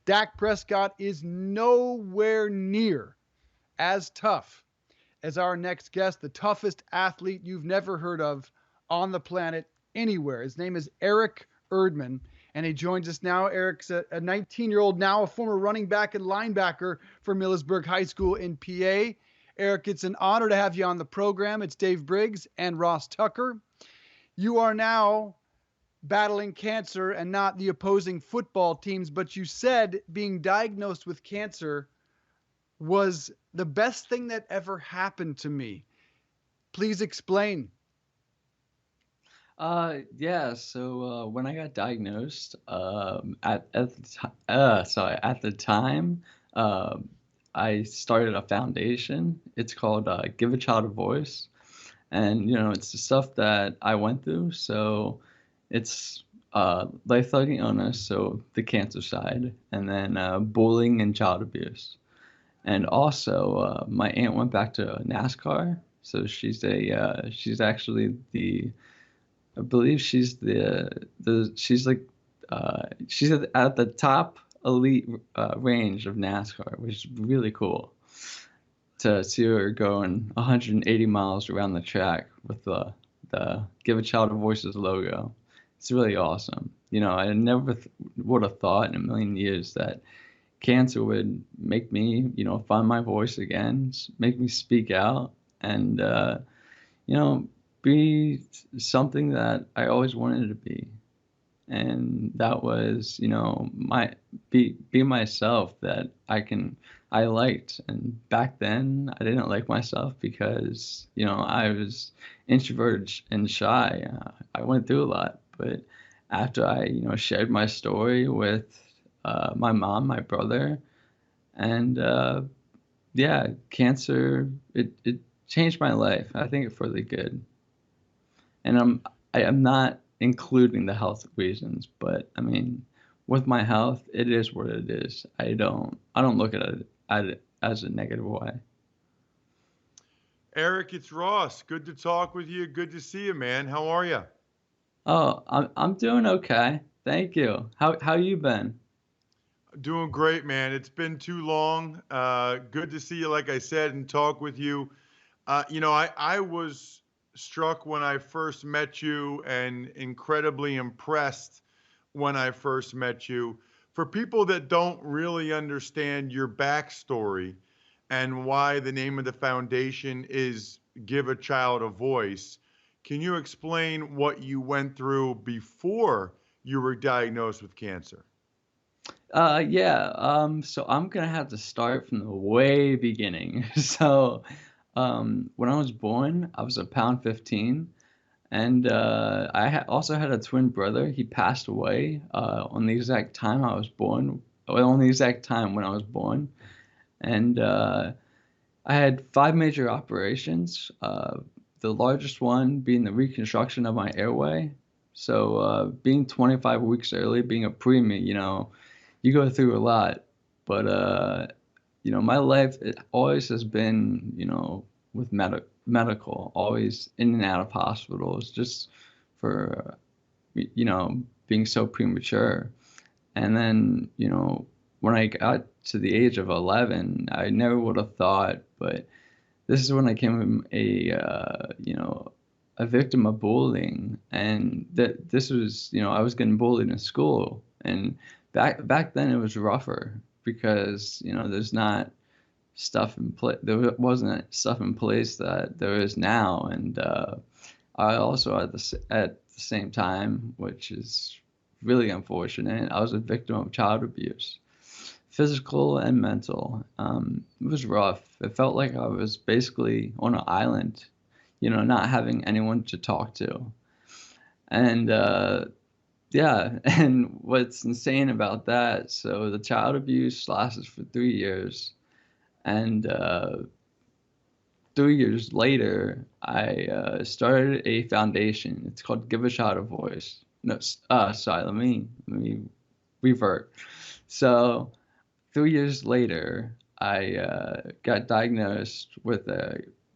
Dak Prescott is nowhere near as tough as our next guest, the toughest athlete you've never heard of on the planet anywhere. His name is Eric Erdman, and he joins us now. Eric's a 19-year-old now, a former running back and linebacker for Millersburg High School in PA. Eric, it's an honor to have you on the program. It's Dave Briggs and Ross Tucker. You are now battling cancer and not the opposing football teams, but you said being diagnosed with cancer was the best thing that ever happened to me. Please explain. Yeah, so when I got diagnosed, at the time, uh, I started a foundation. It's called Give a Child a Voice, and it's the stuff that I went through. So it's life-threatening illness, so the cancer side, and then bullying and child abuse. And also, my aunt went back to NASCAR, so she's actually the I believe she's she's like she's at the top elite range of NASCAR, which is really cool to see her going 180 miles around the track with the Give a Child a Voices logo. It's really awesome. I never would have thought in a million years that cancer would make me, find my voice again, make me speak out, and you know, be something that I always wanted to be. And that was, be myself that I liked. And back then I didn't like myself because, I was introverted and shy. I went through a lot, but after I, shared my story with my mom, my brother, and yeah, cancer, it changed my life. I think for the good. And I'm not including the health reasons, but I mean, with my health, it is what it is. I don't look at it as a negative way. Eric, it's Ross. Good to talk with you. Good to see you, man. How are you? Oh, I'm doing okay. Thank you. How you been? Doing great, man. It's been too long. Good to see you, like I said, and talk with you. I was struck when I first met you and incredibly impressed when I first met you. For people that don't really understand your backstory and why the name of the foundation is Give a Child a Voice, can you explain what you went through before you were diagnosed with cancer? Yeah. So I'm gonna have to start from the way beginning. So, when I was born, I was a pound 15. And also had a twin brother. He passed away on the exact time I was born, well, on the exact time when I was born. And I had five major operations, the largest one being the reconstruction of my airway. So being 25 weeks early, being a preemie, you go through a lot. But, my life it always has been, with medical, always in and out of hospitals, just for, being so premature. And then, when I got to the age of 11, I never would have thought, but this is when I became a victim of bullying. And that this was, I was getting bullied in school. And back then it was rougher because, there's not stuff in place. There wasn't stuff in place that there is now. And I also at the same time, which is really unfortunate, I was a victim of child abuse, physical and mental. It was rough. It felt like I was basically on an island, not having anyone to talk to. And yeah, and what's insane about that, so the child abuse lasted for 3 years. And 3 years later, I started a foundation. It's called Give a Child a Voice. No, sorry, let me revert. So 3 years later, I got diagnosed with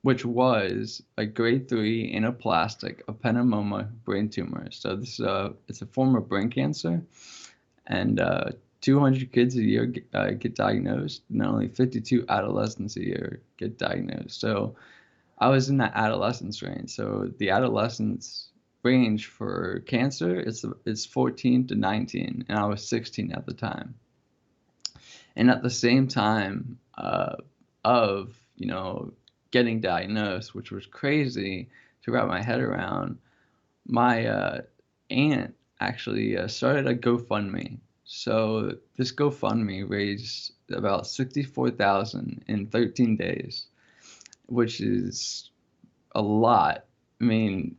which was a grade 3 anaplastic ependymoma brain tumor. So this it's a form of brain cancer, and 200 kids a year get diagnosed, and only 52 adolescents a year get diagnosed. So I was in that adolescence range. So the adolescence range for cancer is 14 to 19, and I was 16 at the time. And at the same time of getting diagnosed, which was crazy to wrap my head around, my aunt actually started a GoFundMe. So this GoFundMe raised about 64,000 in 13 days, which is a lot. I mean,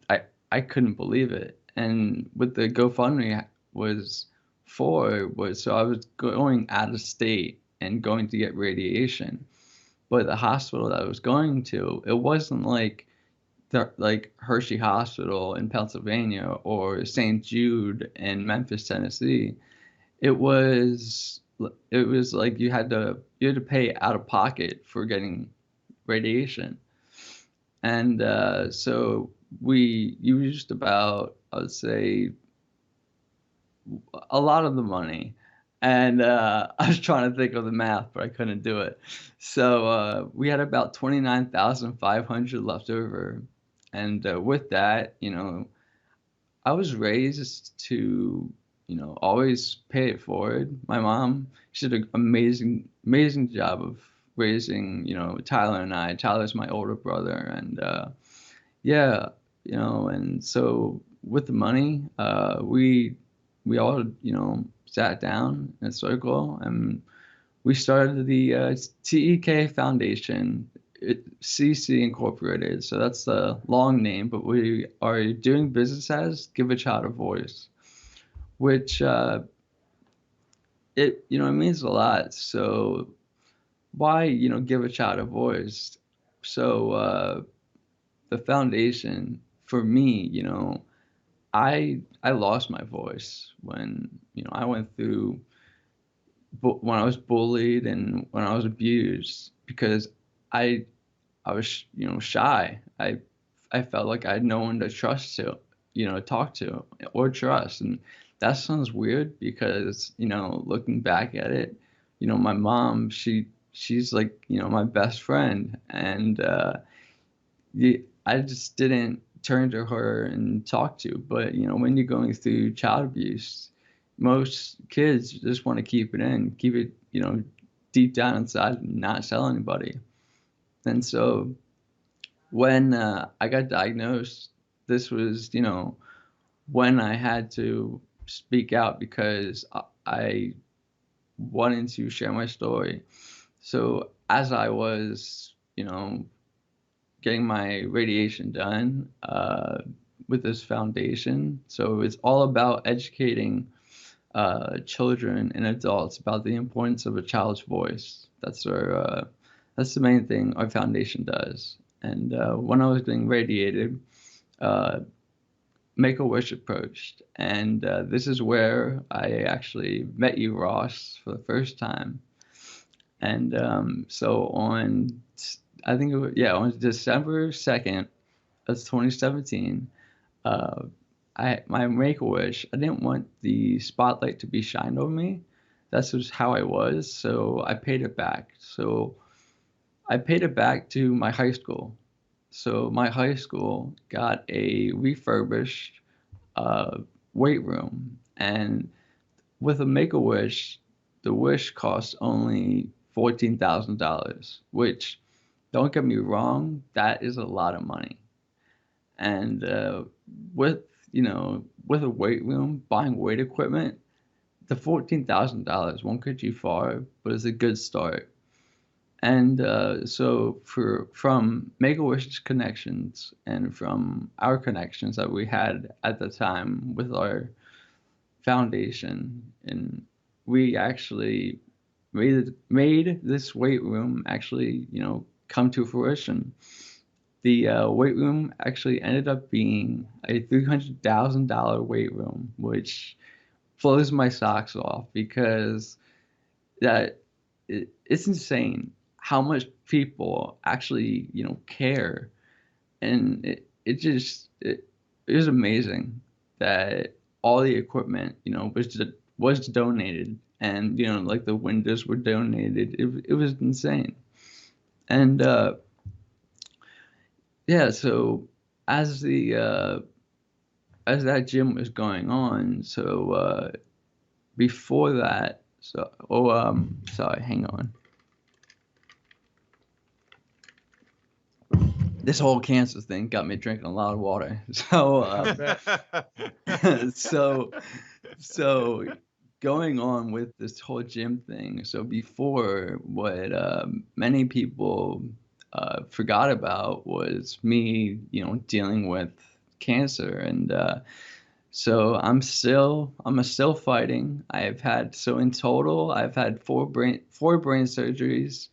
I couldn't believe it. And what the GoFundMe was so I was going out of state and going to get radiation. But the hospital that I was going to, it wasn't like Hershey Hospital in Pennsylvania or St. Jude in Memphis, Tennessee. It was like you had to pay out of pocket for getting radiation. And so we used about, I would say, a lot of the money. And I was trying to think of the math, but I couldn't do it. So we had about 29,500 left over. And with that, I was raised to, always pay it forward. My mom, she did an amazing job of raising, Tyler and I. Tyler's my older brother. And yeah, and so with the money, we all, sat down in a circle and we started the TEK Foundation, CC Incorporated. So that's the long name, but we are doing business as Give a Child a Voice, which it means a lot. So why give a child a voice? So the foundation for me, I lost my voice when I went through when I was bullied and when I was abused because I was shy. I felt like I had no one to trust to talk to or trust, and that sounds weird because looking back at it, my mom she's like my best friend, and I just didn't turn to her and talk to. But when you're going through child abuse, most kids just want to keep it deep down inside and not tell anybody. And so when I got diagnosed, this was when I had to speak out because I wanted to share my story. So as I was getting my radiation done with this foundation. So it's all about educating children and adults about the importance of a child's voice. That's the main thing our foundation does. And when I was getting radiated, Make-A-Wish approached, and this is where I actually met you, Ross, for the first time. And so I think on December 2nd of 2017, my Make-A-Wish, I didn't want the spotlight to be shined on me. That's just how I was, so I paid it back. So I paid it back to my high school. So my high school got a refurbished weight room, and with a Make-A-Wish, the wish costs only $14,000, which, don't get me wrong, that is a lot of money. And with a weight room, buying weight equipment, the $14,000 won't get you far, but it's a good start. And so from Make-A-Wish's connections and from our connections that we had at the time with our foundation, and we actually made this weight room actually come to fruition. The weight room actually ended up being a $300,000 weight room, which blows my socks off because it's insane how much people actually care, and it was amazing that all the equipment was donated and like the windows were donated. It was insane. And yeah, so as the as that gym was going on, so before that, so sorry, hang on. This whole cancer thing got me drinking a lot of water. So so so going on with this whole gym thing. So before, what many people forgot about was me, dealing with cancer, and so I'm still fighting. So in total I've had four brain surgeries,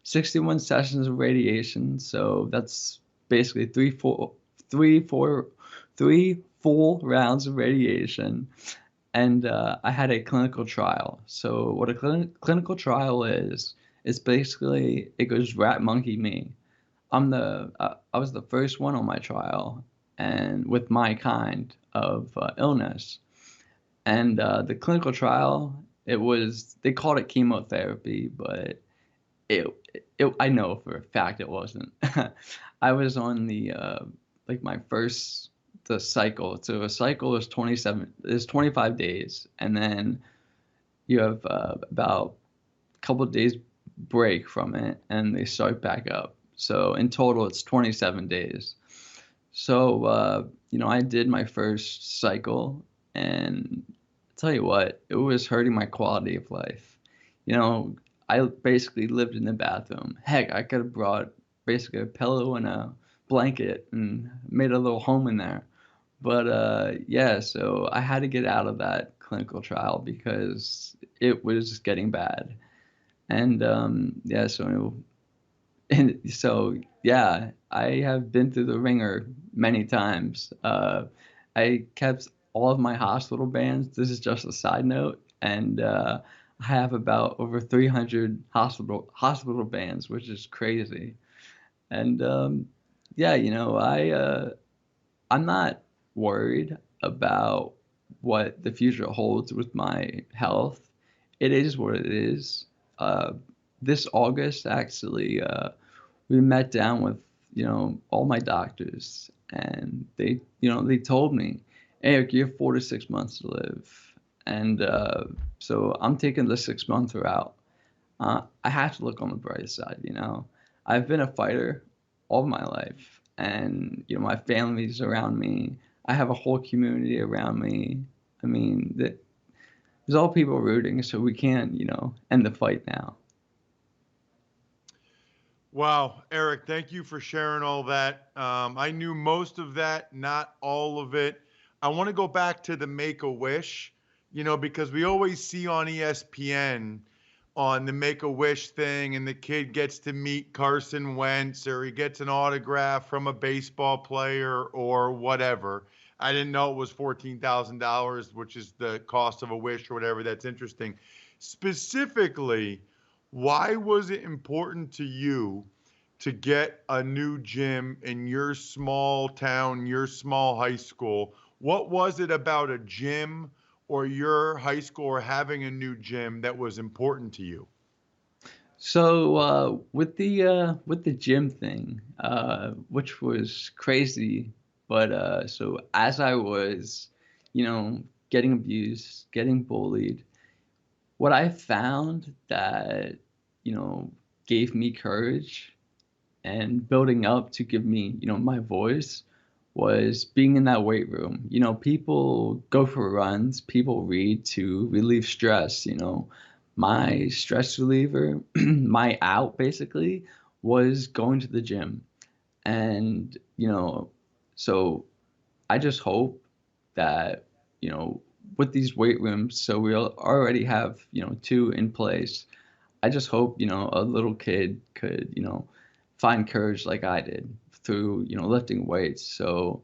61 sessions of radiation. So that's basically three full rounds of radiation. And I had a clinical trial. So what a clinical trial is, basically it goes rat monkey me. I was the first one on my trial, and with my kind of illness. And the clinical trial, they called it chemotherapy, but it, I know for a fact it wasn't. I was on like my first, the cycle. So a cycle is 25 days, and then you have about a couple of days break from it, and they start back up. So in total, it's 27 days. So I did my first cycle, and I'll tell you what, it was hurting my quality of life. I basically lived in the bathroom. Heck, I could have brought basically a pillow and a blanket and made a little home in there. But yeah, so I had to get out of that clinical trial because it was getting bad. And yeah, so yeah, I have been through the ringer many times. I kept all of my hospital bands. This is just a side note, and I have about over 300 hospital bands, which is crazy. And yeah, I'm not worried about what the future holds with my health. It is what it is. Uh, this August, actually, we met down with, all my doctors, and they told me, Eric, you have 4 to 6 months to live. And so I'm taking the 6 month route. I have to look on the bright side. I've been a fighter all my life, and my family's around me. I have a whole community around me. I mean, there's all people rooting, so we can, end the fight now. Wow, Eric, thank you for sharing all that. I knew most of that, not all of it. I want to go back to the Make a Wish, because we always see on ESPN on the Make a Wish thing, and the kid gets to meet Carson Wentz, or he gets an autograph from a baseball player or whatever. I didn't know it was $14,000, which is the cost of a wish or whatever. That's interesting. Specifically, why was it important to you to get a new gym in your small town, your small high school? What was it about a gym or your high school or having a new gym that was important to you? So with the gym thing, which was crazy, but so as I was, getting abused, getting bullied, what I found that, you know, gave me courage and building up to give me, my voice was being in that weight room. People go for runs, people read to relieve stress. My stress reliever, my out basically was going to the gym. And, so I just hope that, with these weight rooms, so we'll already have, two in place. I just hope, a little kid could, find courage like I did through, lifting weights. So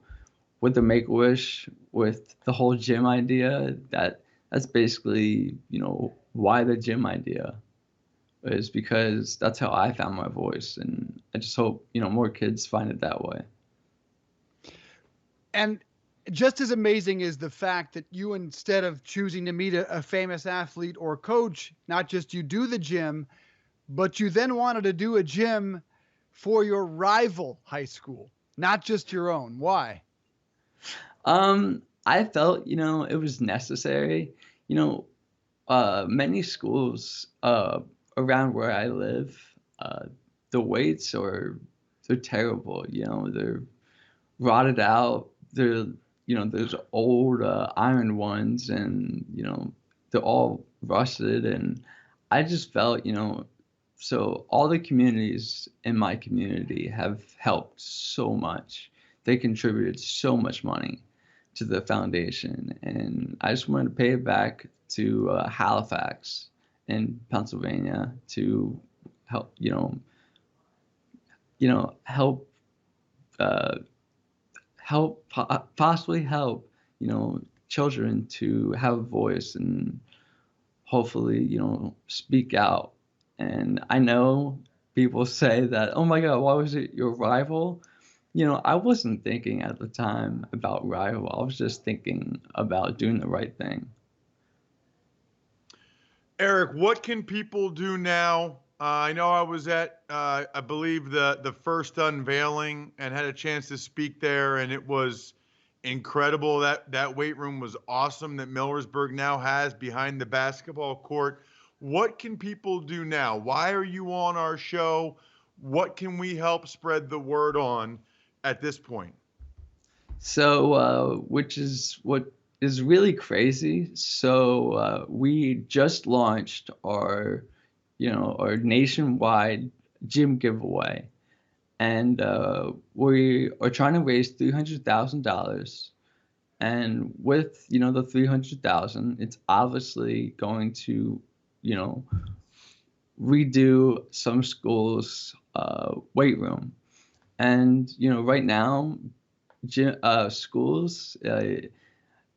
with the Make-A-Wish, with the whole gym idea, that's basically, why the gym idea is, because that's how I found my voice. And I just hope, more kids find it that way. And just as amazing is the fact that you, instead of choosing to meet a famous athlete or coach, not just you do the gym, but you then wanted to do a gym for your rival high school, not just your own. Why? I felt, it was necessary. You know, many schools around where I live, the weights they're terrible. They're rotted out. There's old iron ones, and they're all rusted. And I just felt, so all the communities in my community have helped so much. They contributed so much money to the foundation, and I just wanted to pay it back to Halifax in Pennsylvania to help, help, uh, possibly help, children to have a voice and hopefully, speak out. And I know people say that, oh my God, why was it your rival? I wasn't thinking at the time about rival. I was just thinking about doing the right thing. Eric, what can people do now? I know I was at, I believe the first unveiling and had a chance to speak there, and it was incredible. That weight room was awesome that Millersburg now has behind the basketball court. What can people do now? Why are you on our show? What can we help spread the word on at this point? So, which is what is really crazy. So, we just launched our nationwide gym giveaway, and we are trying to raise $300,000. And with the 300,000, it's obviously going to you know redo some schools' weight room. And right now, schools,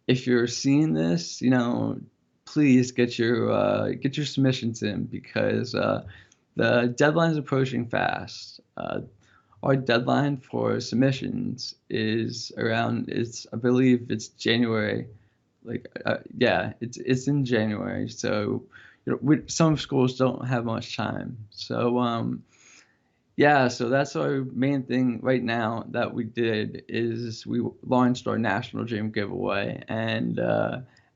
if you're seeing this, please get your submissions in, because the deadline is approaching fast. Our deadline for submissions is I believe it's January. Yeah, it's in January. So some schools don't have much time. So yeah, so that's our main thing right now that we did, is we launched our national gym giveaway. And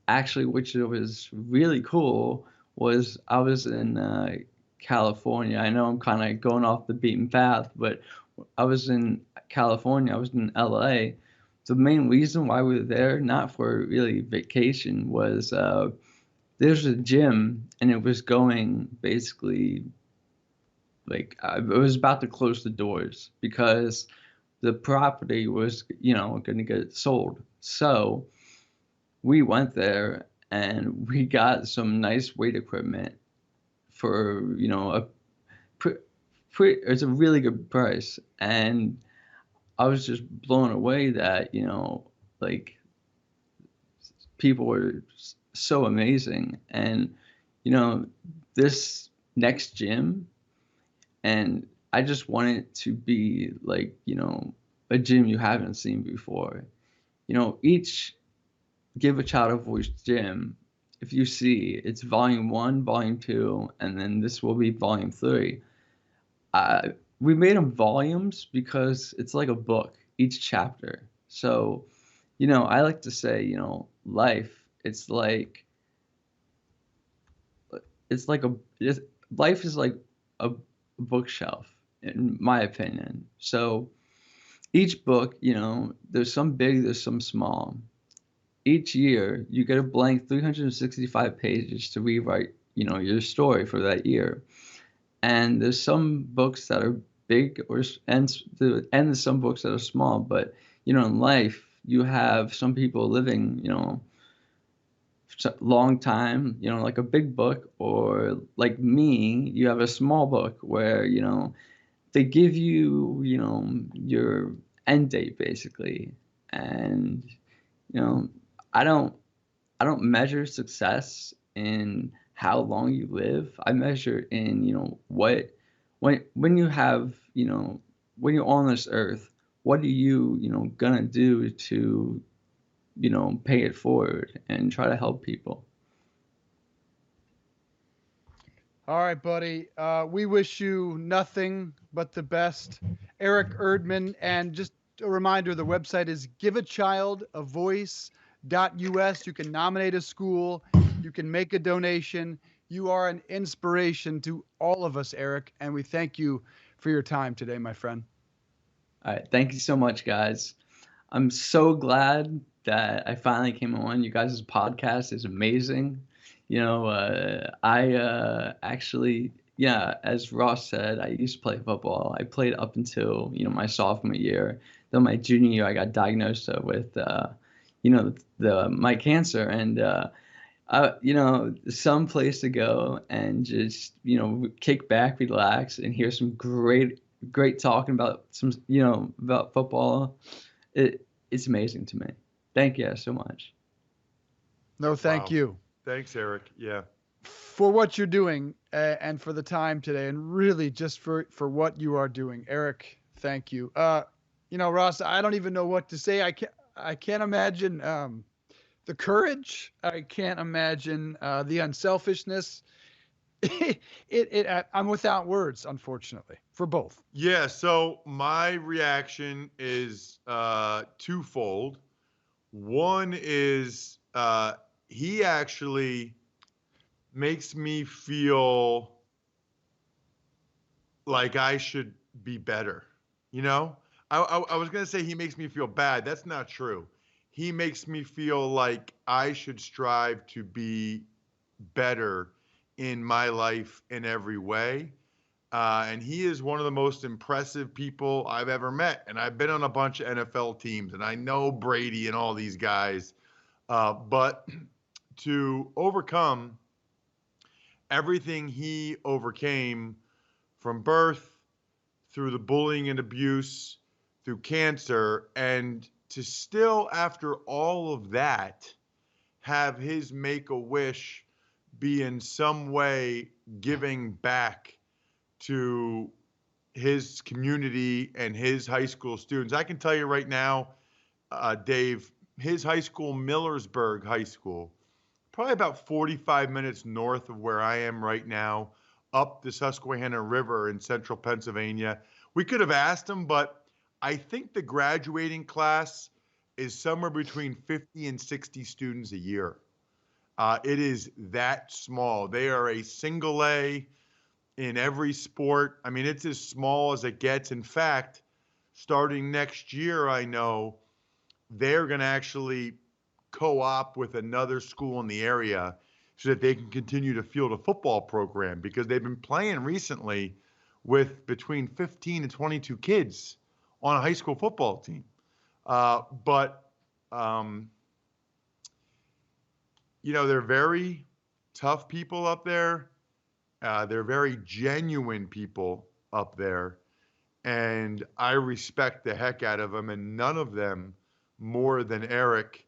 actually, which was really cool, was I was in California. I know I'm kind of going off the beaten path, but I was in California. I was in LA. The main reason why we were there, not for really vacation, was there's a gym, and it was going basically, like, I was about to close the doors because the property was, going to get sold. So we went there and we got some nice weight equipment for, a it's a really good price. And I was just blown away that, like, people were so amazing. And, this next gym, and I just want it to be like, a gym you haven't seen before. Each Give a Child a Voice gym, if you see, it's volume 1, volume 2, and then this will be volume 3. We made them volumes because it's like a book, each chapter. So, I like to say, life, it's like life is like a bookshelf, in my opinion. So each book, there's some big, there's some small. Each year, you get a blank 365 pages to rewrite, your story for that year. And there's some books that are big, and there's some books that are small. But in life, you have some people living, long time, like a big book, or like me, you have a small book where they give you, your end date basically. And I don't I don't measure success in how long you live. I measure in, what when you have, when you're on this earth, what are you, gonna do to pay it forward and try to help people. All right, buddy. We wish you nothing but the best. Eric Erdman. And just a reminder, the website is giveachildavoice.us. You can nominate a school. You can make a donation. You are an inspiration to all of us, Eric. And we thank you for your time today, my friend. All right. Thank you so much, guys. I'm so glad that I finally came on. You guys' podcast is amazing. I actually, yeah, as Ross said, I used to play football. I played up until, my sophomore year. Then my junior year, I got diagnosed with, my cancer. And, some place to go and just, kick back, relax, and hear some great talking about about football. It's amazing to me. Thank you so much. No, thank you. Thanks, Eric. Yeah. For what you're doing and for the time today, and really just for what you are doing, Eric. Thank you. Ross, I don't even know what to say. I can't imagine the courage. I can't imagine the unselfishness. I'm without words, unfortunately, for both. Yeah. So my reaction is twofold. One is he actually makes me feel like I should be better. I was going to say he makes me feel bad. That's not true. He makes me feel like I should strive to be better in my life in every way. And he is one of the most impressive people I've ever met. And I've been on a bunch of NFL teams, and I know Brady and all these guys. But to overcome everything he overcame from birth through the bullying and abuse, through cancer, and to still, after all of that, have his Make-A-Wish be in some way giving back to his community and his high school students. I can tell you right now, Dave, his high school, Millersburg High School, probably about 45 minutes north of where I am right now, up the Susquehanna River in central Pennsylvania. We could have asked him, but I think the graduating class is somewhere between 50 and 60 students a year. It is that small. They are a single A in every sport. I mean, it's as small as it gets. In fact, starting next year, I know they're going to actually co-op with another school in the area so that they can continue to field a football program, because they've been playing recently with between 15 and 22 kids on a high school football team. But they're very tough people up there. They're very genuine people up there. And I respect the heck out of them. And none of them more than Eric